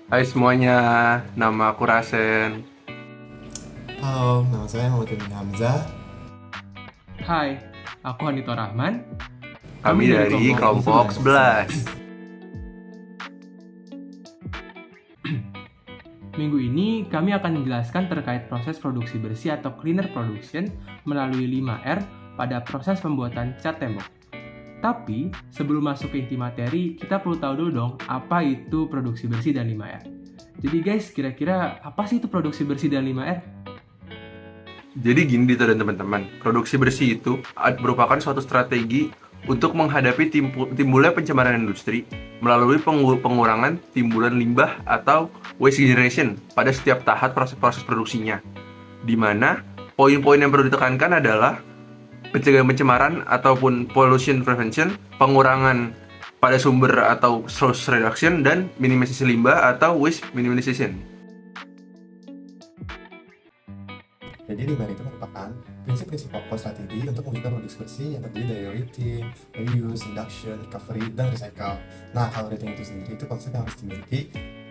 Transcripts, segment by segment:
Hai semuanya, nama aku Rasen. Halo, nama saya Muhammad Ibn Hamzah. Hai, aku Hanito Rahman. Kami Kami dari dari kelompok kelompok 11. 11. Minggu ini kami akan menjelaskan terkait proses produksi bersih atau cleaner production melalui 5R pada proses pembuatan cat tembok. Tapi, sebelum masuk ke inti materi, kita perlu tahu dulu dong apa itu produksi bersih dan 5R. Jadi guys, kira-kira apa sih itu produksi bersih dan 5R? Jadi gini Dito dan teman-teman, produksi bersih itu merupakan suatu strategi untuk menghadapi timbulnya pencemaran industri melalui pengurangan timbulan limbah atau waste generation pada setiap tahap proses produksinya. Di mana poin-poin yang perlu ditekankan adalah pencegahan pencemaran ataupun pollution prevention, pengurangan pada sumber atau source reduction, dan minimalisasi limbah atau waste minimization. Jadi LIMAR itu merupakan prinsip-prinsip pokok strategi untuk mewujudkan produksi bersih yang terdiri dari rethinking, reuse, reduction, recovery, dan recycle. Nah, kalau rethinking itu sendiri itu konsep yang harus dimiliki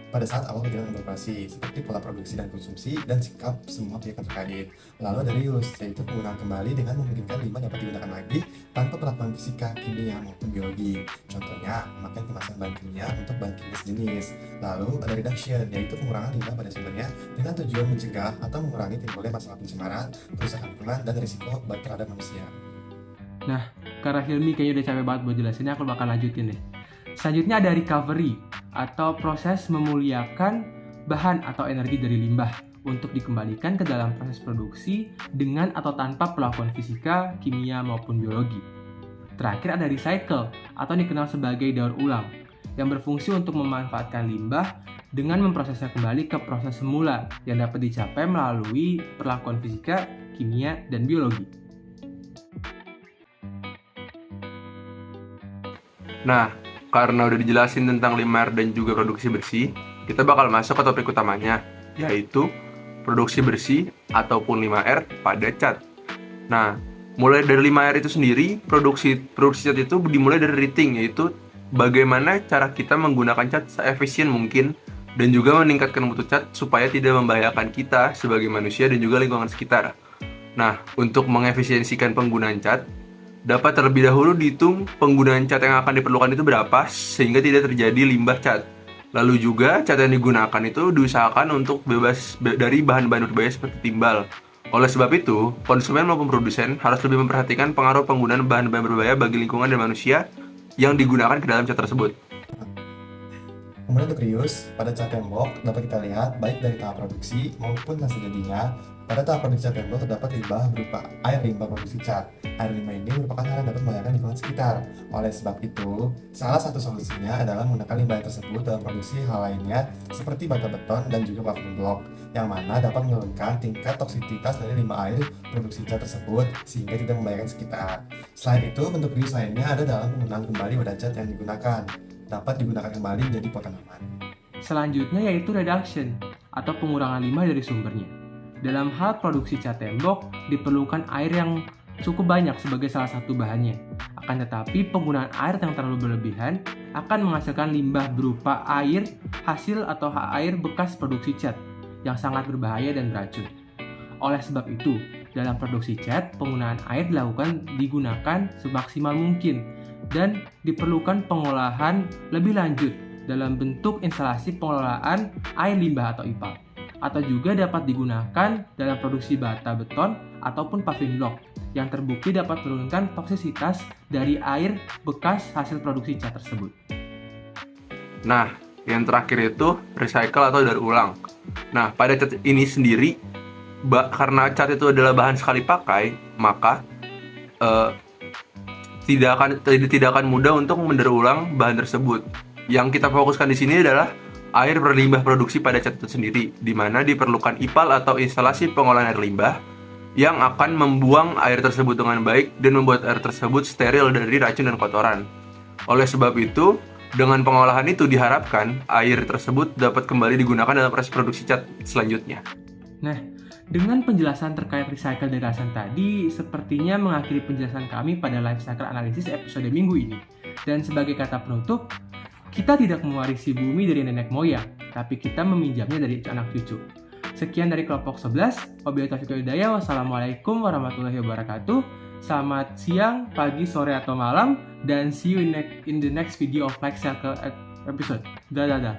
pada saat awal kegiatan beroperasi, seperti pola produksi dan konsumsi dan sikap semua pihak yang terkait. Lalu ada reuse, yaitu penggunaan kembali dengan memungkinkan limbah dapat digunakan lagi tanpa perlakuan fisika, kimia, maupun biologi. Contohnya, memakai kemasan bahan kimia untuk bahan kimia sejenis. Lalu ada reduction, yaitu pengurangan limbah pada sumbernya dengan tujuan mencegah atau mengurangi timbulnya masalah pencemaran, kerusakan lingkungan, dan risiko terhadap manusia. Nah, karena Hilmi kayaknya udah capek banget buat jelasinnya, aku bakal lanjutin deh. Selanjutnya ada recovery atau proses memuliakan bahan atau energi dari limbah untuk dikembalikan ke dalam proses produksi dengan atau tanpa perlakuan fisika, kimia, maupun biologi. Terakhir ada recycle atau dikenal sebagai daur ulang yang berfungsi untuk memanfaatkan limbah dengan memprosesnya kembali ke proses semula yang dapat dicapai melalui perlakuan fisika, kimia, dan biologi. Nah, karena udah dijelasin tentang 5R dan juga produksi bersih, kita bakal masuk ke topik utamanya, yaitu produksi bersih ataupun 5R pada cat. Nah, mulai dari 5R itu sendiri, produksi cat itu dimulai dari rating, yaitu bagaimana cara kita menggunakan cat seefisien mungkin dan juga meningkatkan mutu cat supaya tidak membahayakan kita sebagai manusia dan juga lingkungan sekitar. Nah, untuk mengefisiensikan penggunaan cat, dapat terlebih dahulu dihitung penggunaan cat yang akan diperlukan itu berapa sehingga tidak terjadi limbah cat. Lalu juga cat yang digunakan itu diusahakan untuk bebas dari bahan-bahan berbahaya seperti timbal. Oleh sebab itu, konsumen maupun produsen harus lebih memperhatikan pengaruh penggunaan bahan-bahan berbahaya bagi lingkungan dan manusia yang digunakan ke dalam cat tersebut. Kemudian untuk reuse, pada cat tembok dapat kita lihat baik dari tahap produksi maupun hasil jadinya. Pada tahap produksi cat tembok terdapat limbah berupa air limbah produksi cat. Air limbah ini merupakan hal yang dapat membahayakan lingkungan sekitar. Oleh sebab itu, salah satu solusinya adalah menggunakan limbah tersebut dalam produksi hal lainnya seperti bata beton dan juga paving block, yang mana dapat menurunkan tingkat toksisitas dari limbah air produksi cat tersebut sehingga tidak membahayakan sekitar. Selain itu, bentuk reuse lainnya ada dalam penggunaan kembali wadah cat yang digunakan. Dapat digunakan kembali menjadi pot tanaman. Selanjutnya yaitu reduction atau pengurangan limbah dari sumbernya. Dalam hal produksi cat tembok, diperlukan air yang cukup banyak sebagai salah satu bahannya. Akan tetapi, penggunaan air yang terlalu berlebihan akan menghasilkan limbah berupa air hasil atau air bekas produksi cat yang sangat berbahaya dan beracun. Oleh sebab itu, dalam produksi cat, penggunaan air digunakan semaksimal mungkin dan diperlukan pengolahan lebih lanjut dalam bentuk instalasi pengelolaan air limbah atau IPAL, atau juga dapat digunakan dalam produksi bata beton ataupun paving block yang terbukti dapat menurunkan toksisitas dari air bekas hasil produksi cat tersebut. Nah, yang terakhir itu recycle atau daur ulang. Nah, pada cat ini sendiri, karena cat itu adalah bahan sekali pakai, maka tidak akan mudah untuk mendaur ulang bahan tersebut. Yang kita fokuskan di sini adalah air berlimbah produksi pada cat itu sendiri, di mana diperlukan IPAL atau instalasi pengolahan air limbah yang akan membuang air tersebut dengan baik dan membuat air tersebut steril dari racun dan kotoran. Oleh sebab itu, dengan pengolahan itu diharapkan air tersebut dapat kembali digunakan dalam proses produksi cat selanjutnya. Nah, dengan penjelasan terkait recycle dari Rasan tadi, sepertinya mengakhiri penjelasan kami pada life cycle analysis episode minggu ini. Dan sebagai kata penutup, kita tidak mewarisi bumi dari nenek moyang, tapi kita meminjamnya dari anak cucu. Sekian dari kelompok 11. Wabillahi taufiq wal hidayah. Wassalamualaikum warahmatullahi wabarakatuh. Selamat siang, pagi, sore, atau malam, dan see you in the next video of Like Circle episode. Dadah.